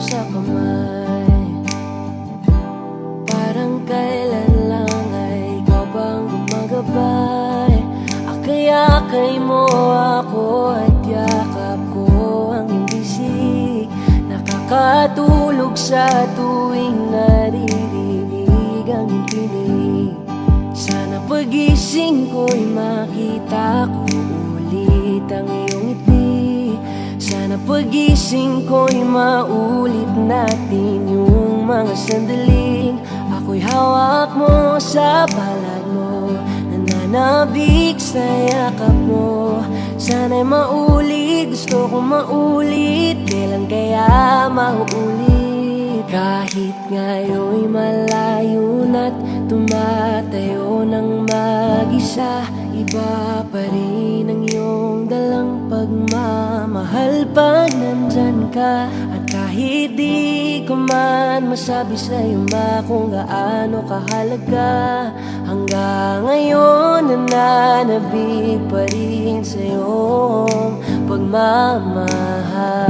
sa kamay. Parang kailan lang ay ikaw bang gumagabay. Akay-akay mo ako at yakap ko ang iyong bisig. Nakakatulog sa tuwing naririnig ang iyong tinig. Sana pagising ko'y makita ko ulit ang iyong ngiti. Sana pagising ko'y maulit natin yung mga sandaling ako'y hawak mo sa palad mo, nananabik sa yakap mo. Sana'y maulit, gusto ko maulit, kailan kaya mauulit? Kahit ngayon'y malayo na't tumatayo ng mag-isa, iba pa rin ang iyong dalang pagmamahal pag nandyan ka. At kahit di ko man masabi sa'yo ma kung gaano kahalaga, hanggang ngayon nananabik pa rin sa'yong pagmamahal.